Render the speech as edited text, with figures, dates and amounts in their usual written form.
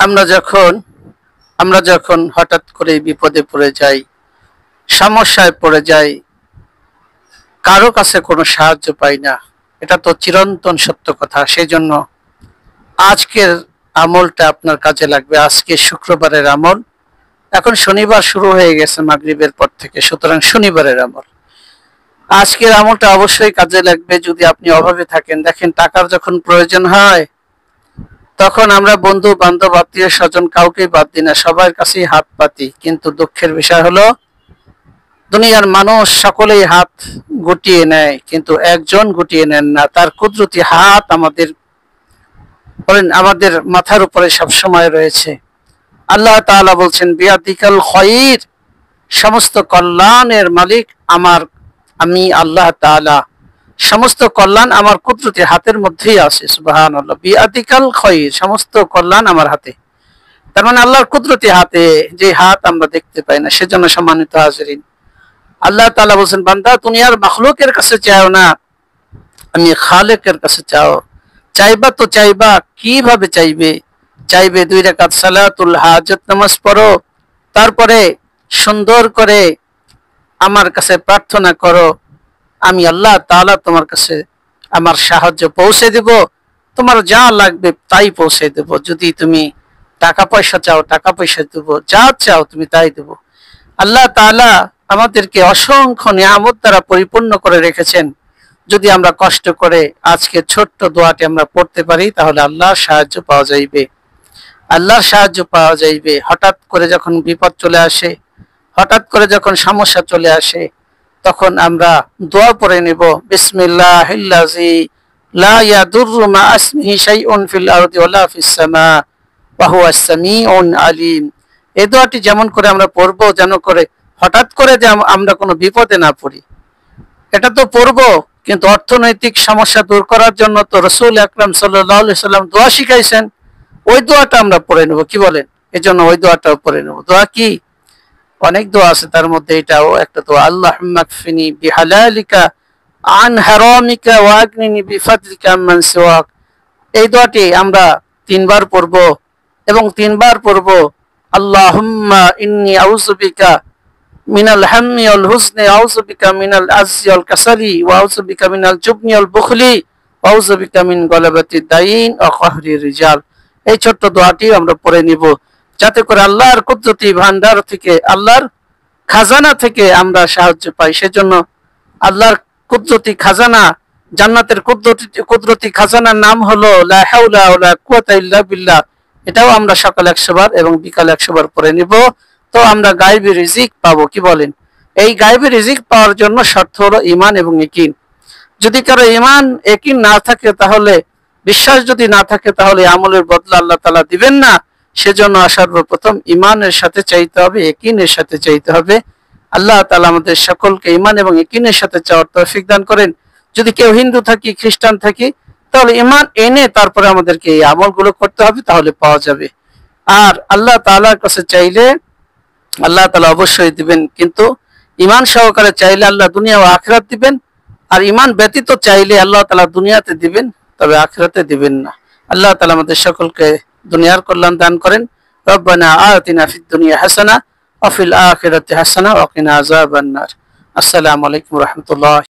আমরা যখন আমরা যখন হঠাৎ করে বিপদে পড়ে যাই, সমস্যায় পড়ে যাই, কারো কাছে কোনো সাহায্য পাই না, এটা তো চিরন্তন সত্য কথা। সেই জন্য আজকের আমলটা আপনার কাজে লাগবে। আজকে শুক্রবারের আমল, এখন শনিবার শুরু হয়ে গেছে মাগরিবের পর থেকে, সুতরাং শনিবারের আমল। আজকের আমলটা অবশ্যই কাজে লাগবে যদি আপনি অভাবে থাকেন। দেখেন, টাকার যখন প্রয়োজন হয় তখন আমরা বন্ধু বান্ধব আত্মীয় স্বজন কাউকে বাদ দিই না, সবার কাছেই হাত পাতি। কিন্তু দুঃখের বিষয় হলো দুনিয়ার মানুষ সকলেই হাত গুটিয়ে নেয়, কিন্তু একজন গুটিয়ে নেন না। তার কুদরতি হাত আমাদের মাথার উপরে সবসময় রয়েছে। আল্লাহ তাআলা বলছেন, বিয়াদিকাল খায়র, সমস্ত কল্যাণের মালিক আমি আল্লাহ তাআলা। সমস্ত কল্যাণ আমার কুদরতি হাতের মধ্যেই আছে। সুবহানাল্লাহ, বিয়াদিকাল খায়র, সমস্ত কল্যাণ আমার হাতে। তার মানে আল্লাহর কুদরতি হাতে, যে হাত আমরা দেখতে পাই না। সেজন্য সম্মানিত হাজিরিন, আল্লাহ তাআলা বলছেন, বান্দা তুমি আর মাখলুকের কাছে চাও না, আমি খালেকের কাছে চাও। চাইবা তো চাইবা, কিভাবে চাইবে? চাইবে 2 রাকাত সালাতুল হাজত নামাজ পড়ো, তারপরে সুন্দর করে আমার কাছে প্রার্থনা করো, আমি আল্লাহ তাআলা তোমার কাছে আমার সাহায্য পৌঁছে দেব, তোমার যা লাগবে তাই পৌঁছে দেব। যদি তুমি টাকা পয়সা চাও, টাকা পয়সা দেব, যা চাও তুমি তাই দেব। আল্লাহ তাআলা আমাদেরকে অসংখ্য নিয়ামত দ্বারা পরিপূর্ণ করে রেখেছেন। যদি আমরা কষ্ট করে আজকে ছোট্ট দোয়াটি আমরা পড়তে পারি, তাহলে আল্লাহর সাহায্য পাওয়া যাইবে। আল্লাহর সাহায্য পাওয়া যাইবে। হঠাৎ করে যখন বিপদ চলে আসে, হঠাৎ করে যখন সমস্যা চলে আসে, তখন আমরা দোয়া পড়ে নেব, বিসমিল্লাহিল্লাযী লা ইয়াদুররু মা ইসমিহি শাইউন ফিল আরদি ওয়ালা ফিস সামা ওয়া হুয়াস সামিউন আলিম। এই দোয়াটি যেমন করে আমরা পড়বো, যেন করে হঠাৎ করে যে আমরা কোনো বিপদে না পড়ি। এটা তো পড়বো, কিন্তু অর্থনৈতিক সমস্যা দূর করার জন্য তো রাসূল আকরাম সাল্লাল্লাহু আলাইহি সাল্লাম দোয়া শিখাইছেন। ওই দোয়াটা আমরা পড়ে নেব, কি বলেন? এজন্য ওই দোয়াটাও পড়ে নেব। দোয়া কি? অনেক দোয়া আছে, তার মধ্যে এটাও একটা দোয়া, আল্লাহুম্মা কফিনি বিহালালিকা আন হারামিকা ওয়া আগনিনি বিফাদলিকা আম্মান সিওয়াক। এই দোয়াটি আমরা 3 বার পড়ব, এবং 3 বার পড়ব আল্লাহুম্মা ইন্নী আউযু বিকা মিনাল হাম্মি ওয়াল হুজনি, আউযু বিকা মিনাল আজজি ওয়াল কাসালি, ওয়া আউযু বিকা মিনাল জুবনি ওয়াল বুখলি, ওয়া আউযু বিকা মিন গালাবাতিদ দাইন ওয়া কাহরির রিজাল। এই ছোট্ট দোয়াটি আমরা পড়ে নিব, যাতে করে আল্লাহর কুদরতি ভান্ডার থেকে, আল্লাহর খাজানা থেকে আমরা সাহায্য পাই। সেজন্য আল্লাহর কুদরতি খাজানা, জান্নাতের কুদরতি খাজানার নাম হলো লা হাওলা ওয়ালা কুওয়াতা ইল্লা বিল্লাহ। এটাও আমরা সকাল 100 বার এবং বিকাল 100 বার পড়ে নিব। তো আমরা গায়বী রিজিক পাবো, কি বলেন? এই গায়বী রিজিক পাওয়ার জন্য শর্ত হলো ঈমান এবং ইয়াকিন। যদি কারো ঈমান ইয়াকিন না থাকে, তাহলে বিশ্বাস যদি না থাকে, তাহলে আমলের বদলা আল্লাহ তাআলা দিবেন না। সেজন্য সর্বপ্রথম ঈমানের সাথে চাইতে হবে, ইয়াকিনের সাথে চাইতে হবে। আল্লাহ তাআলা আমাদের সকলকে ঈমান এবং ইয়াকিনের সাথে চাওয়ার তৌফিক দান করেন। যদি কেউ হিন্দু থাকি, খ্রিস্টান থাকি, তাহলে ঈমান এনে তারপরে আমাদেরকে এই আমলগুলো করতে হবে, তাহলে পাওয়া যাবে। আর আল্লাহ তাআলার কাছে চাইলে আল্লাহ তাআলা অবশ্যই দিবেন, কিন্তু ঈমান সহকারে চাইলে আল্লাহ দুনিয়া ও আখিরাত দিবেন। আর ঈমান ব্যতীত চাইলে আল্লাহ তাআলা দুনিয়াতে দিবেন, তবে আখিরাতে দিবেন না। আল্লাহ তাআলা আমাদের সকলকে দুনিয়ার কল্যাণ দান করেন। রব্বানা আতিনা ফিদ দুনিয়া হাসানাহ ওয়া ফিল আখিরাতি হাসানাহ ওয়া কিনা আযাবান নার। আসসালামু আলাইকুম ওয়া রাহমাতুল্লাহ।